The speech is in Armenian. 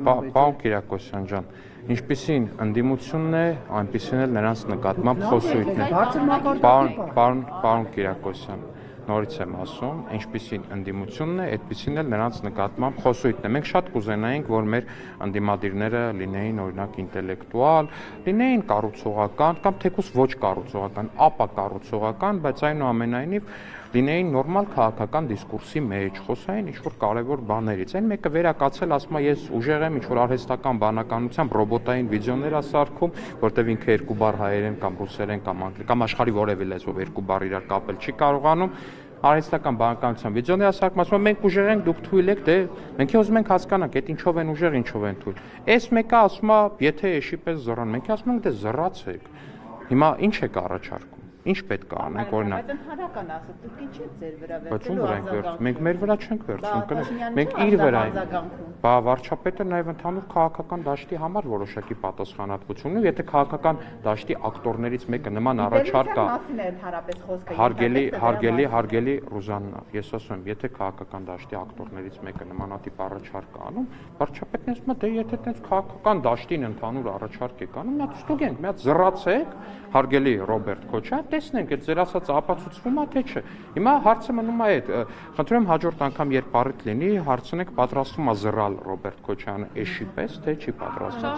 Պարոն Կիրակոսյան ջան, ինչպիսին ընդդիմությունն է, այնպիսին էլ նրանց նկատմամբ խոսույթն է։ Պարոն Կիրակոսյան, նորից եմ ասում, ինչպիսին ընդդիմությունն է, այդպիսին էլ նրանց նկատմամբ խոսույթն է։ Մենք շատ կուզենայինք, որ մեր ընդդիմադիրները լինեին օրինակ ինտելեկտուալ, լինեին կառուցողական կամ թեկուզ ոչ կառուցողական, ապակառուցողական, բայց այնուամենայնիվ լինեին նորմալ քաղաքական դիսկուրսի մեջ, խոսային ինչ-որ կարևոր բաներից։ Այն մեկը վերակացել, ասում է, ես ուժեղ եմ ինչ-որ արհեստական բանականությամբ ռոբոտային վիդեոներ ասարքում, որտեղ ինքը երկու բառ հայերեն կամ ռուսերեն կամ անգլերեն կամ աշխարհի որևէ լեզվով երկու բառ իրար կապել չի կարողանում, արհեստական բանականությամբ վիդեոներ ասարքում, ասում է, մենք ուժեղ ենք, դուք թույլ եք, դե մենք ուզում ենք հասկանանք, այդ ինչով են ուժեղ, ինչով են թույլ։ Այս մեկը ասում է, եթե էշի պես զռան, մենք ասում ենք, դե զռացեք։ Հիմա ինչ եք առաջարկում։ Ինչ պետք է անենք, օրինակ։ Բայց ընդհանրական ասած, դուք ինչ եք ձեր վրա վերցնում։ Բայց ում վրա ենք վերցնում։ Մենք մեր վրա չենք վերցնում։ Մենք իր վրա ենք։ Բա վարչապետը նաև ընդհանուր քաղաքական դաշտի համար որոշակի պատասխանատվություն ունի, եթե քաղաքական դաշտի ակտորներից մեկը նման առաջարկ կա։ Հարգելի Ռուզաննա, ես ասում եմ, եթե քաղաքական դաշտի ակտորներից մեկը նմանատիպ առաջարկ կա անում, վարչապետն ասում է, դե եթե այդպես քաղաքական դաշտին ընդհանուր առաջարկ եք անում, մի հատ ստուգենք, մի հատ զռացեք, հարգելի Ռոբերտ Քոչարյան, տեսնենք, այդ ձեր ասած ապացուցվում է թե չէ։ Հիմա հարցը մնում է այդ, խնդրում եմ հաջորդ անգամ երբ առիթ լինի, հարցնեք պատրաստվում է զռալ Ռոբերտ Քոչարյանը էշի պես, թե չի պատրաստվում։